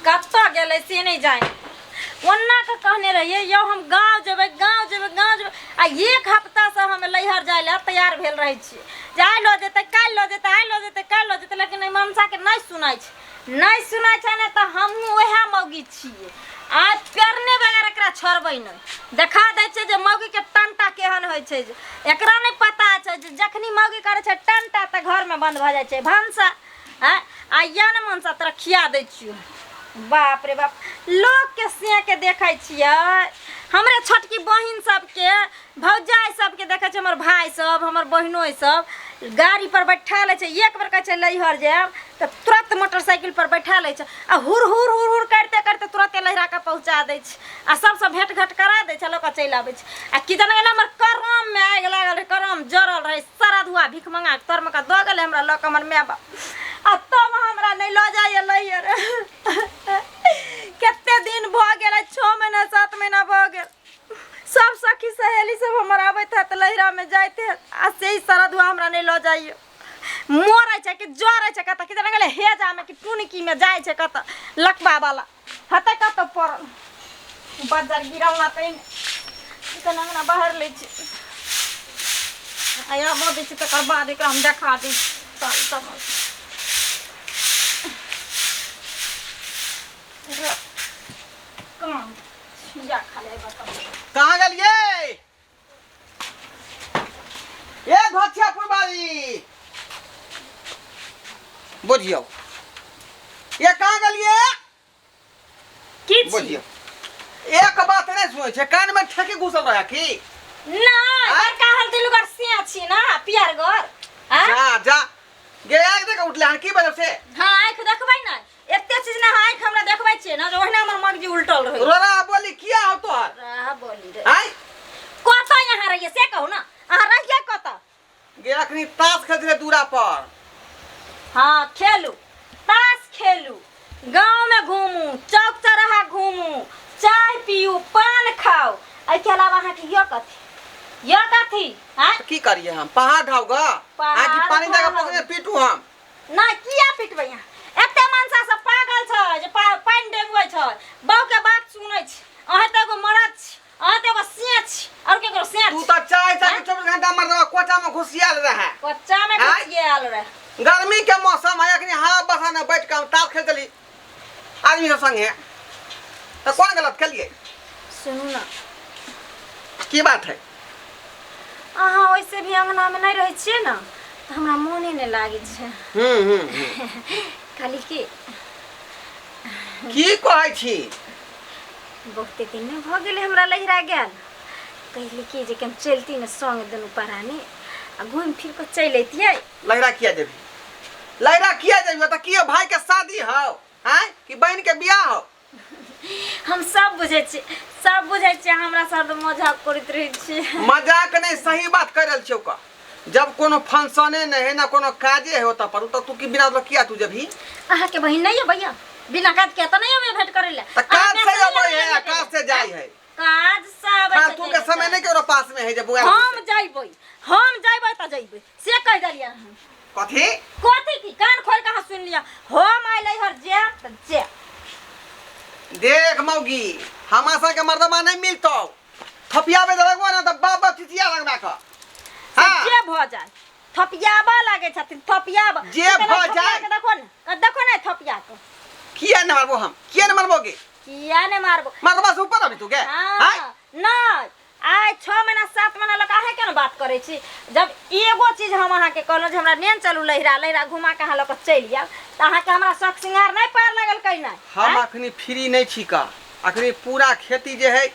कत्ता गेले से नहीं जाए ओन्ना के कहने रहिए यो हम गांव जेबे आ एक हफ्ता से हम लैहर जाय ले तैयार भेल रहे छी जाय लो जेते काल लो जेते आइ लो जेते काल लो जेते लेकिन मनसा के नहीं सुनाय छै ने त हम ओहे मौगी छिए आज पेरने बगैर एकरा छोड़बै नहीं देखा दै छै जे मौगी के टंटा केहन होय छै एकरा नहीं पता छै जे जखनी मौगी करे छै टंटा त घर में बंद भ जाय छै भंसा आ या ने मनसा तोरा खिया दै छियो बाप रे बाप लोग के से के देखै छियै हमरे छोटकी बहिन सबके भौजाई सबके देखै छै हमर भाई सब हमर बहिनोई सब गाड़ी पर बैठा ले छै एक बार कहै छै लैहर जाएब त तुरंत मोटरसाइकिल पर बैठा ले छै आ हुर हुर हुर हुर करते करते तुरंत लहरा के पहुंचा दै छै आ सबसे भेंट घाट करा दै छै लोग चलि आबै छै आ कि जाने गेल हमर करम में आगि लागल करम जरल रहे सारा धुआ भीख मंगा के तर में का द गेल हमरा लोग हमर माय बाप आ तब हमरा नहीं ल जाइए लैहर कितने दिन भ गेल 6 महीना 7 महीना भ गेल सब सखी सहेली सब हमर आबैत है त लहरा में जाते है आ से ही सारा धुआ हमरा नहीं ल जाइए मोरै छै कि जरै छै कत कि जाने गेले हेजा में कि टुनकी में जाय छै कत लकबा वाला हते कत पड़ल बाजार गिरल ना तै इतना ना बाहर ले छै आया मोदी छै तकर बाद एकरा हम देखा दी सब कहाँ गलिए ये घोथियापुर बारी बुझियो ये कहाँ गलिए की बुझियो एक बात नहीं सुनै छै कान में ठेके घुसल रहा की ना बड़का हल्दी लुगर से छी ना पियर घर जा जा गे आंख देख उठले हन की वजह से हां आंख देखबै ना एते चीज ना आंख हमरा देखबै छै ना ओहना हमर मगजी उल्टल रहै रोरा बोली किया हो तोहर रहा बोली रे आई कत यहाँ रहिए से कहू ना अहाँ रहिए कत गे अखनी ताश खेल दूरा पर हां खेलू ताश खेलू गांव में घूमू चौक चौराहा घूमू चाय पीऊ पान खाओ आई के अलावा अहाँ के यो कथी हां की करिए हम पहाड़ ढाउगा आजी पानी देगा पकड़े पीटू हम ना किया पिटबै यहाँ एते मनसा सब पागल छ जे पानी डेंगबै छ बाऊ के बात सुनै छ अहाँ त एगो मरद छ अहाँ त एगो सेठ छ और केकरो सेठ तू त चाय चाय 24 घंटा मरदवा कोचा में घुसियाल रहे कोचा में घुसियाल रहे गर्मी के मौसम है अखनी हवा बसा में बैठ के हम ताश खेल चली आदमी के संगे तो कौन गलत कलिए सुनू ना की बात है अहाँ वैसे भी अंगना में नहीं रहे छिए ना तो हमरा मोने नहीं लागे छै खाली की कहै छी बहुते दिन में भ गेले हमरा लहरा गेल कहली की जे हम चलती न संग दुनू परानी आ घूम फिर के चल अइतिए लहरा किया जेबी त कियो भाई के शादी हो हैं कि बहन के बियाह हो हम सब बुझे छी हमरा साथ मजाक करैत रहे छी मजाक नहीं सही बात कर रहल छियो का जब कोनो फंक्शने नहीं है ना कोनो काजे हो त पर तो तू की बिना मतलब किया तू जब ही अहाँ के बहिन नहीं है भैया बिना काज के त नहीं हमें भेंट करे ले त काज से अबै है काज से जाई है काज से अबै हां तू के समय नहीं के पास में है जब बुआ हम जाइबै त जाइबै से कह दलिया कथी की कान खोल के सुन लिया हम आइले हर जे त जे देख मौगी हमासा के मर्दमा नहीं मिलतो थपियाबे लगवा ना त बाबा चिचिया लगबा का हां जे भ जाय थपियाबा लागे छथिन थपियाबा जे भ जाय देखो ना थपिया को किया न मारबो हम किया न मारबोगे किया न मारबो मर्दमा से ऊपर अभी तू के हां ना आइ 6 महीना 7 महीना लगा है के न बात करे छी जब एगो चीज हम अहाँ के कहलो जे हमरा नेन चलू लहरा घुमा के अहाँ लोग चल जाओ त अहाँ के हमरा शौक सिंगार नहीं पार लागल कहीं नहीं हम अखनी फ्री नहीं छी का अखनी पूरा खेती जे है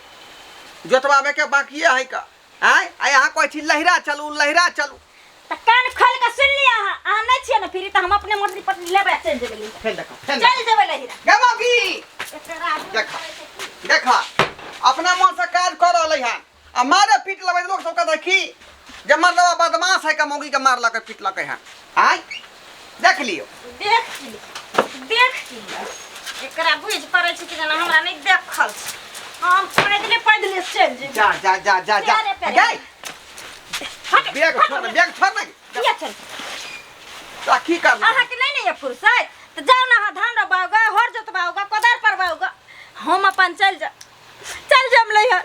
जोतवाबे के बाकी है का आय यहाँ कोई चीज लहरा चलू त कान खोल के सुन लिया अहाँ नहीं छिए न फ्री त हम अपने मोटरी पटरी लेबे चल जेबे फेल देखो चल जेबे लहरा गमोगी देखा अपना मन से काज कर रहलै हन आ मारे पीट लबे लोग सब का देखी जब मर्दवा बदमाश है का मौगी के मार लके पीट लके हन आय देख लियो एकरा बुझ पड़े छै कि जना हमरा नहीं देखल हम पैदले चल जे जा गई बैग छोड़ ना किया चल तो की करना अहाँ के नहीं है फुर्सत तो जाओ ना धान रबाओगा हर जोतवाओगा कोदार अपन चल जा हम लैहर।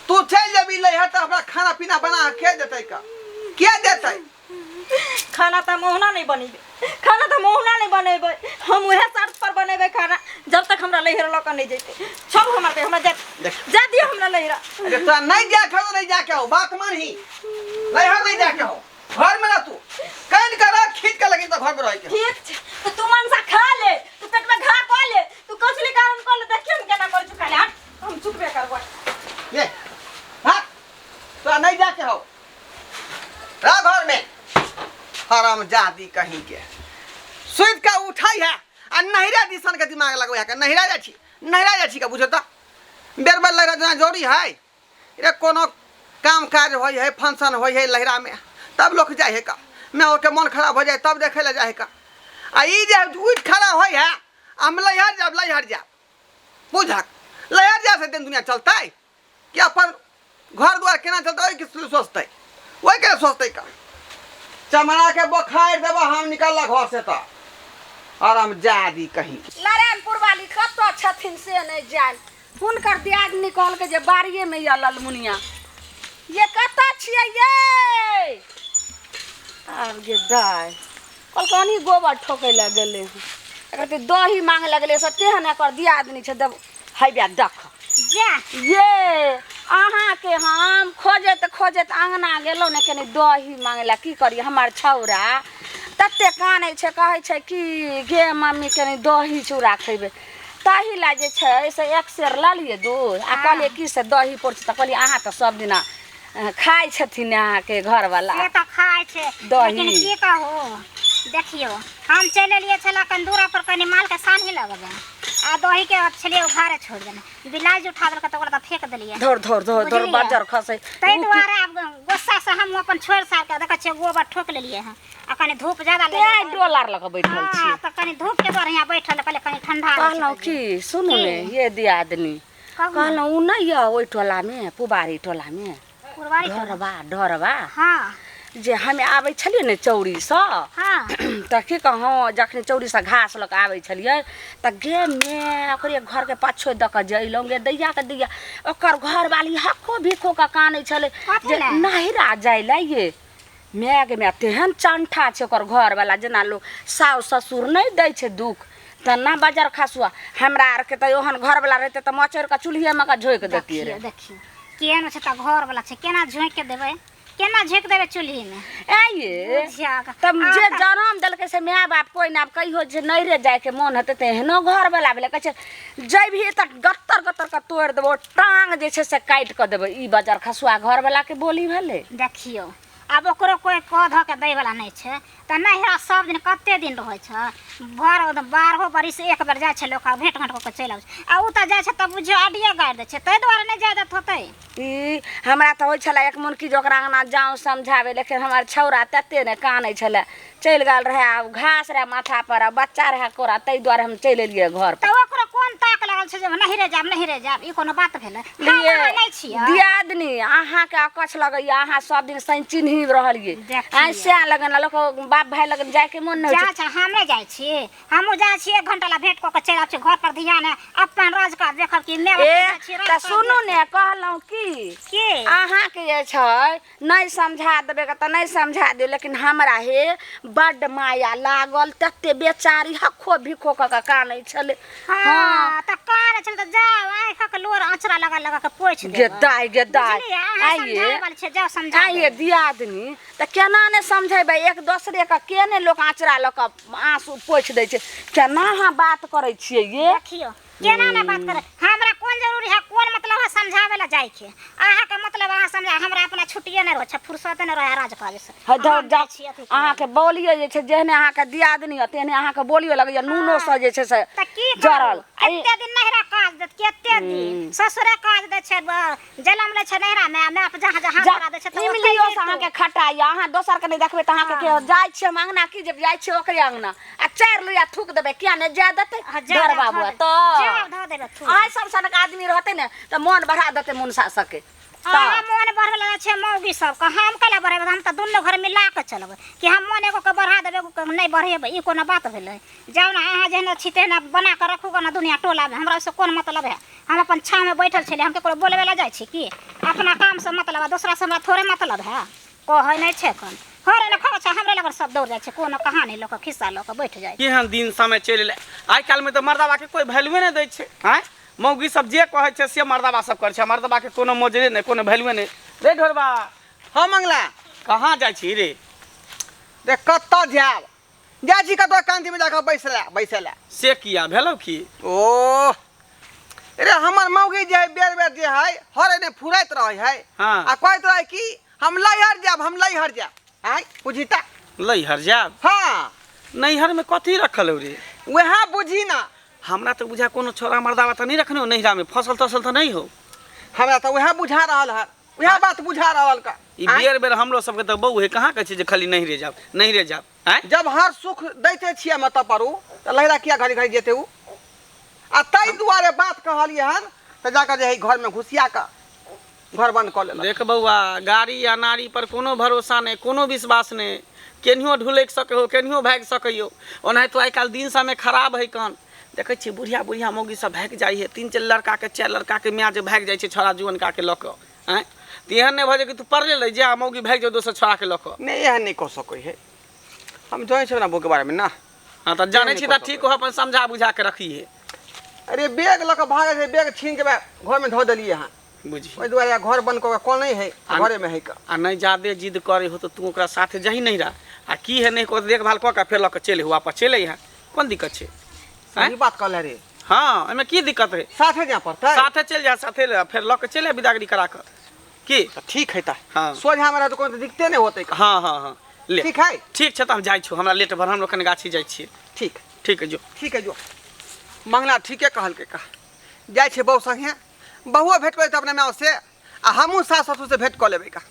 तू चल जबी लैहर तो हमरा खाना पीना बना के देते का क्या देते? खाना तो मोहना नहीं बनेबे, खाना तो मोहना नहीं बनेबे, हम उहे शर्त पर बनेबे खाना जब तक हमरा लैहर लक नहीं जैते। छोड़ हमरा पे, हमरा जा दियो हमरा लैहर। अरे तो नहीं जा खो नहीं जा के हो, बात मान ही लैहर नहीं जा के हो, घर में ना तू कान करा खींच के लगी तो घर में रह के। ठीक छै तो तू मनसा खा ले, तू पेट में घा खा ले, तू कसली कारण कर ले, देखिए हम केना कर चुका ले। हट हम चुपबे करबो ले हां तो नहीं जा के हो रह घर में। हराम जादी कहीं के सुइत का उठाई है आ नहिरा दिसन के दिमाग लगवे है के नहिरा जा छी का बुझो त बेर बेर लहरा जना जोड़ी है रे कोनो काम काज होय है फंक्शन होय है लहरा में तब लोग जाए है का मैं ओके मन खराब हो जाए तब देखे ले जाए का आ ई जे उठ खड़ा होय है हम लहर जा बुझक लहर जा से दिन दुनिया चलता है कि अपन घर द्वार केना चलता है किस सोचते वही के सोचते का चमड़ा के बुखार देबा हम निकलला घर से तो आराम जादी कहीं। नारायणपुर वाली कब तो छथिन से नहीं जान हुनकर दियाद निकल के जे बाड़िए में या ललमुनिया ये कता छियै ये आब गे दाय कल कनी गोबर ठोकै लग गेले कहते दही मांग लगले से तेहन एकर दियाद नहीं छै देब हैबे देख जा ये अहाँ के हम खोजत अंगना गेलो ने कनी दही मांगला की करी हमार छौरा तते कानै छै कहै छै कि गे मम्मी कनी दही चूड़ा खैबे ताही ला जे छै से एक सेर ला लिए दूध आ कहलिए कि से दही पड़छ त कहलिए अहाँ त सब दिना खाइ छथिन अहाँ के घर वाला से तो खाए छे दही। लेकिन की कहो देखियो हम चले लिए छला कंदूरा पर कनी माल के सानी लगबे आ दही के छले घरे छोड़ देने बिलाज उठा देलक त ओकरा त फेंक देलिए धर बाजार खसै तै दुआरे अब गुस्सा से हम अपन छोड़ सार के देख छे गोबर ठोक लेलिए हैं आ कनी धूप ज्यादा ले ए डोलार लग बैठल छी हां त कनी धूप के द्वारे यहां बैठल कहले कनी ठंडा कहलौ कि सुनु ने ये दियादनी कहलौ उ नहीं है ओइ टोला में पुबारी टोला में पुरवारी ढरबा हां जे हमें आबै छलिए ने चौड़ी स हां त की कहूँ जखन चौड़ी से घास लक आबै छलिए त गे में ओकरे घर के पाछो द के जइलौ गे दैया के दैया ओकर घर वाली हक्को भिखो का कानै छले जे नहिरा जाइला ये मैग में तेहन चंठा छै ओकर घर वाला जना लोग सास ससुर नहीं दै छै दुख त ना बाजार खासुआ हमरा आर के त ओहन घर वाला रहते त मचर का चूल्हिए में का झोक देतिए रे देखियो केना छै त घर वाला छै केना झोक के देबै केना झोक देबै चूल्ही में आइए तब जे जन्म देलकै से माय बाप कोई ना कहियो जे नहिरे जाए के मन हेतै तेहनो घर वाला भेलै कहै छै जइभी त गत्तर के तोड़ देबो टांग जे छै से काट के देबै ई बाजार खसुआ घर वाला के बोली भेलै। देखियो अब ओकरो कोई कह ध के दै वाला नहीं छै त नहिरा सब दिन कते दिन रहै छै भर 12 बरिस एक बेर जाय छै लोग भेंट घाट के चलि आबै छै आ उ त जाय छै त बुझियो अडिये गाड़ दै छै तै दुआरे नहीं जायदत होतै ई हमरा त होय छला एक मन की जोकरा अंगना जाऊं समझावे लेकिन हमार छौरा तते ने कानै छले चल गेल रहे घास रहे माथा पर बच्चा रहे कोरा तै दुआरे हम चल एलिए घर त पर ओकरो कोन ताक लागल छै जे नहिरे जाब ई कोनो बात भेलै लिए नहीं छियै दियादनी अहाँ के अकछ लगैया अहाँ सब दिन सही चिन्ही रहलिए आ से लगन लोक बाप भाई लगन जाय के मन नहीं जा हमे जाय छी हमहु जाय छी 1 घंटा ला भेंट क के चल आब छी घर पर ध्यान है अपन राजकाज देखब कि मैं त सुनू ने कहलौ की अहाँ के जे छै नहीं समझा देबे के त नहीं समझा दियो लेकिन हमरा हे बड माया लागल तते बेचारी हखो भिखो का कानै छले। हां त कान छल त जाओ आंख के लोर आचरा लगा के पोछ दे गेदाय आइए दियादनी त केना ने समझेबै एक दूसरे का केने लोग आचरा लक आंसू पोछ दै छै केना अहाँ बात करै छियै ये देखियो केना ना बात करे हमरा कोन जरूरी है कोन मतलब है समझावे ला जाय के आहा के मतलब अहाँ समझा हमरा अपना छुट्टिए न रह छ फुर्सत न रह राजकाज से अहाँ के बोलियो जे छै जेहने अहाँ के दियादनी तेहने अहाँ के बोलियो लगैया नूनो से जे छै से जरल कते दिन नहिरा काज देत कते दिन ससुरे काज दे छै जलम ले छै नहिरा में मैं जहां जहां करा दे छै त इमलियो से अहाँ के खटाइया अहाँ दोसर के नहीं देखबै त अहाँ के जाय छै मांगना की जब जाय छै ओकरे अंगना आ 4 लुया थूक देबै किया ने जा देतै घर बाबू त ध देबे आइ सब सनक आदमी रहते ने त मन बढ़ा देते मुनसा सके आ मन बढ़ले छै मौगी सब का हम कला बढ़े हम त दुनु घर मिला के चलब कि हम मन एगो के बढ़ा देबे एगो के नहीं बढ़ेबे ई कोनो बात भेलै जाउ ना अहाँ जेना छिते ना बना के रखूगा ना दुनिया टोला में हमरा से कोन मतलब है हम अपन छाव में बैठल छले हम केकरो बोलबे ला जाइ छी की अपना काम से मतलब है दूसरा से हमरा थोड़े मतलब है कहै नहीं छै कन हरे न खा छै हमरे लगर सब दौड़ जाइ छै कोनो कहानी लोक खिस्सा लोक बैठ जाइ केहन दिन समय चलि एलै आइ काल्हि में तो मर्दबा के कोई वैल्यूए नहीं दै छै आँय मौगी सब जे कहै छै से मर्दबा सब करै छै मर्दबा के कोनो मोजरे नहीं कोनो वैल्यूए नहीं रे ढोरबा हाँ मंगला कहाँ जाइ छी रे देख कत्ता जाब जाइ छी कतौ कांति में जाकर बैसला से किया भेलौ की ओ अरे हमर मौगी जे है बेर बेर जे है हरे ने फुराइत रहे है हाँ। आ कहैत रहे कि हम लैहर जाब आय बुझीता लैहर जाब हाँ नैहर में कथी रखल हो रे वह बुझी ना हमरा तो बुझा कोनो छोरा मर्दावा तो नहीं रखने हो नैहरा में फसल तसल तो नहीं हो हमरा तो वह बुझा रहल है वह बात बुझा रहल का ई बेर बेर हमरो सबके तो बहू है कहाँ कहै छै जे खाली नैहरे जाब आँय जब हर सुख दैते छियै मत परू तो लहरा किया घड़ी घड़ी जेते उ आ तई दुआरे बात कहलिए हन तो जाकर जे है घर में घुसिया का घर बंद कर लेलक देख बउआ गाड़ी या नारी पर कोनो भरोसा नहीं कोनो विश्वास नहीं केनियो ढुलैक सके हो केनियो भाग सकैयो ओनाहितो आइ काल्हि दिन समय खराब है कन देखै छी बुढ़िया बुढ़िया मौगी सब भाग जाइ है 3-4 लड़का के 4 लड़का के माय जे भाग जाइ छै छोरा जुअन का के लऽ कऽ आँय तऽ एहन नहीं भऽ जाए कि तू पढ़ले ले जा मौगी भाग जाओ दोसर छोरा के लऽ कऽ नहीं यह नहीं कह सकै है हम जाने छै ना के बारे में ना हाँ तो जाने छी तऽ ठीक हो अपन समझा बुझा के रखिए अरे बैग लऽ के भागे छै बैग छीन के घर में धो देलिए हन बुझी ओहि दुआरे घर बंद कर कौन नहीं है घरे में है का आ नहीं ज्यादे जिद करे हो तो तू ओकरा साथे जही नहीं रह आ की है नहीं को देखभाल कऽ के फेर लऽ के चले हो वापस चले यहाँ कौन दिक्कत छै सही बात कहले रे हाँ एहिमे की दिक्कत है साथे जा पड़ता साथे चल जा साथे फिर लऽ के चले विदागरी करा कर की ठीक है ता हाँ। सोझा हमरा तो कोई दिक्कते नहीं होते का हाँ हाँ हाँ ले ठीक है ठीक छै तऽ हम जाइ छौ हमरा लेट भर हम लोग कने गाछी जाइ छियै ठीक ठीक है जो ठीक है जो मंगला ठीके कहल के का जाइ छै बहु संगे बहुओ भेट करे अपने माँ से आ हमहूँ सास ससुर से भेंट कऽ लेबै का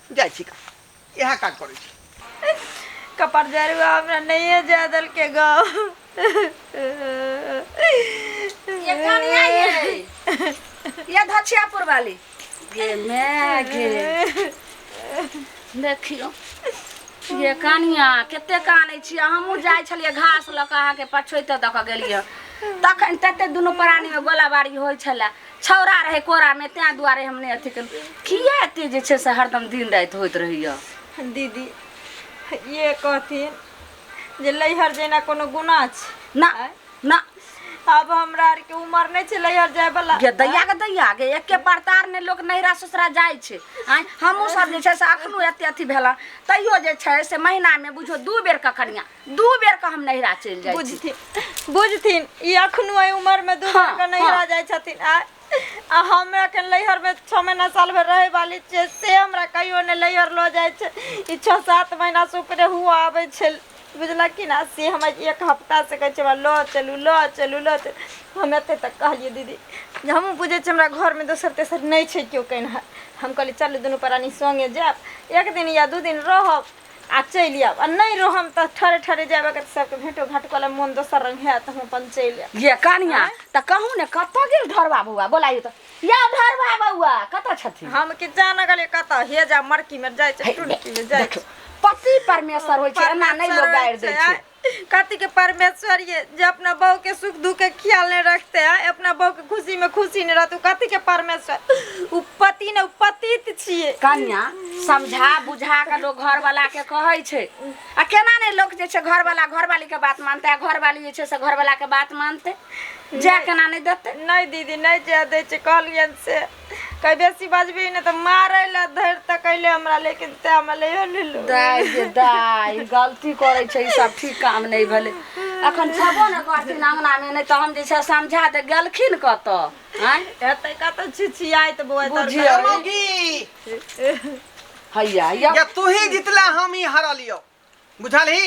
जाइ छी का इएह काज करै छी कपर जरुआ हमरा नहीं जादल के गाँव ये कनिया ये धछियापुर वाली गे मैं गे देखियो ये कनिया कते कानै छी हमहूँ जाइ छलियै घास लऽ कऽ अहाँके पछोइते दऽ कऽ गेलियै तखन तते दुनू प्राणी में गोलाबारी होइ छलै छौरा रहे कोरा में तें दुआरे हम नहीं अथी केलियै किया एते जे छै से हरदम दिन राति होइत रहैया दीदी ये कहथिन जे लैहर जेना कोनो गुनाह छै ना ना अब हमरा आर के उमर नहीं छै लैहर जाय वाला गे दैया गे एके परतार ने लोग नैहरा ससुरा जाइ छै आइ हमहूँ सब जे छै से अखनो एते अथी भेला तैयो जे छै से महीना में बुझो 2 बेर का कनिया 2 बेर का हम नैहरा चलि जाइ छी बुझथिन ई अखनो आई उमर में 2 बेर का नैहरा जाइ छथिन आ हमरा के लैहर में 6 महीना साल भर रहे वाली छै से हमरा कहियो ने लैहर लो जाइ छै ई 6-7 महीना से ऊपरे हुआ आबै छै बुझल कि ना से हम 1 हफ्ता से कहै छै लो चलू हम एते तक कहलिए दीदी हम बुझे छै हमरा घर में दोसर तेसर नहीं छै क्यों कहना हम कहली चल दुनू प्राणी संगे जाब 1 दिन या 2 दिन रहब आ चलि आब आ नहीं रहम त ठरे जाब अगर सबके भेंटो घाट कला मन दोसर रंग है त हम अपन चलि आब ये कनिया त कहूँ ने कतऽ गेल ढरबा बौआ बोलाइयो त या ढरबा बौआ कतऽ छथिन हम के जान गले कत हे जा मरकी में जाय छै टुनकी में जाय छै पति परमेश्वर होइ छै एना नहीं लोग गारि दै छै कथी के परमेश्वर ये जे अपना बहू के सुख दुख के ख्याल नहीं रखते हैं अपना बहू के खुशी में खुशी नहीं रहते कथी के परमेश्वर उ पति ने पतित छिए कन्या समझा बुझा के लोग घर वाला के कहै छै आ केना ने लोग जे छै घर वाला घरवाली के बात मानते आ घरवाली जे छै से घर वाला के बात मानते जा केना नहीं देते नहीं दीदी नहीं जा दे छै कहलियन से कई बेसी बाजबी ने तो मारे ला धर तक कैले हमरा लेकिन ते हम ले लो दाई गलती करे छै ई सब ठीक काम नहीं भेले अखन छबो न करथिन अंगना में नहीं तो हम जे छै समझा दे गेलखिन कतऽ हैं एते कत छिछियाई त बुआ बुझियो मौगी हैया या तू ही जितला हम ही हरलियो बुझलही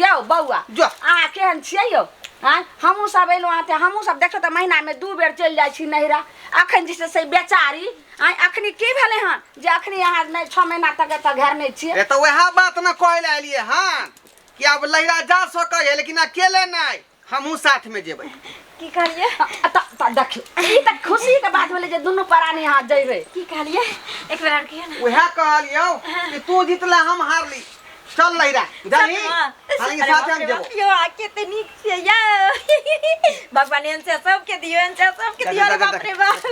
यौ बौआ जो आ केहन छियै यौ हाँ हमहूँ सब एलहुँ आते हमहूँ सब देखो तो महीना में 2 बेर चलि जाइ छी नैहरा अखन जे से बेचारी आइ अखनी की भेले हन जे अखनी यहाँ नहीं 6 महीना तक एतऽ घर नहीं छियै ए तो वह बात न कहले आलिए हन कि अब लहरा जा सकै है लेकिन अकेले नहीं हमहू साथ में जेबै की कहलिए देखियो ई त खुशी के बात भेलै जे दुनू प्राणी हाथ जइबे की कहलिए एक बेर और कहिए ना उहे कहलियो कि तू जीतला हम हारली चल लहिरा जानी हाली साथे हम जेबो यो आके ते नीक से या भगवान एन से सबके दियो एन से सबके दियो रे बाप रे बाप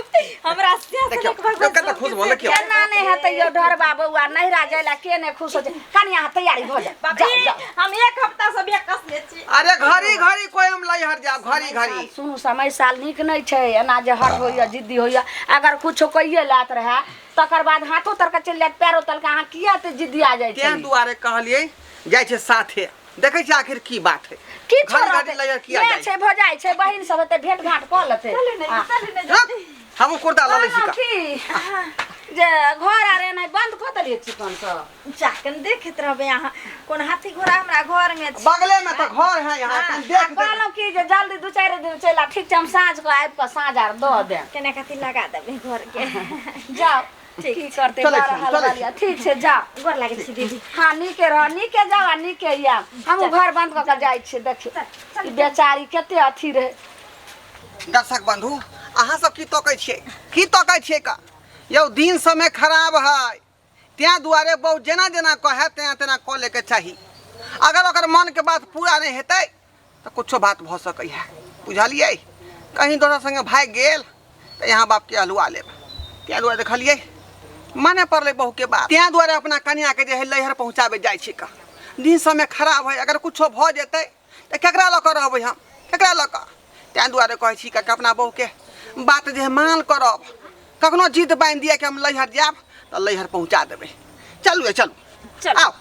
हमरा से देखियो भगवान कत खुश बोल क्यों केना नहीं है तैयो डर बाबूआ नहिरा जाइला के ने खुश हो जाए कनिया तैयारी हो जा बाबी हम एक हफ्ता से बिया कसले छी अरे घड़ी घड़ी कोई हम लहिर जाब घड़ी घड़ी सुनू समय साल नीक नहीं छै एना जे हट होइया जिद्दी होइया अगर कुछो कहिए लात रहे तकर बाद हाथों तर के चल जात पैरो तल के अहाँ किया ते जिद्दी आ जाय छै केन दुआरे कहलिए जाय छै साथे देखै छी आखिर की बात है की घड़ी घड़ी लहिर किया ले जाय छै भो जाय छै बहिन सब ते भेंट घाट क लेते चले नहीं हम कुर्ता ल लै छी का जे घर आरे नहीं बंद क देलिए चिकन सब जाकन देखत रहबे यहाँ कोन हाथी घोड़ा हमरा घर में छै बगले में तो घर है यहाँ अपन देख कहलो कि जे जल्दी 2-4 दिन चला ठीक छै हम साँझ को आबि के साँझ आर द दे केने कथी लगा देबे घर के जाओ की करते चले बारह छी, हाल चले वालिया ठीक छै जाओ गोर लागे छी दीदी हाँ नीके रह नीके जाओ आ नीके या हम घर बंद क के जाय छी देखियो ई बेचारी कते अथी रहे दर्शक बंधु अहाँ सब की तकै छियै का यौ दिन समय खराब है त्या दुआरे बहुत जेना जेना कहे तेना तेना क ले के चाही अगर ओकर मन के बात पूरा नहीं हेतै तो कुछो बात भ सकै है बुझलिए कहीं दोसर संगे भाग गेल तो यहाँ बाप के हलुआ लेब त्या दुआरे देखलिए माने पड़ले बहू के बात त्या दुआरे अपना कन्या के जे है लहर पहुँचाबे जाय छी का दिन समय खराब है अगर कुछो भ जेतै तो केकरा ल के रहबै हम केकरा ल के त्या दुआरे कहै छी कि अपना बहू के बात जे मान करब कखनो जिद बांध दिया कि हम लहर जाब तो लहर पहुँचा देबै चलू चल आओ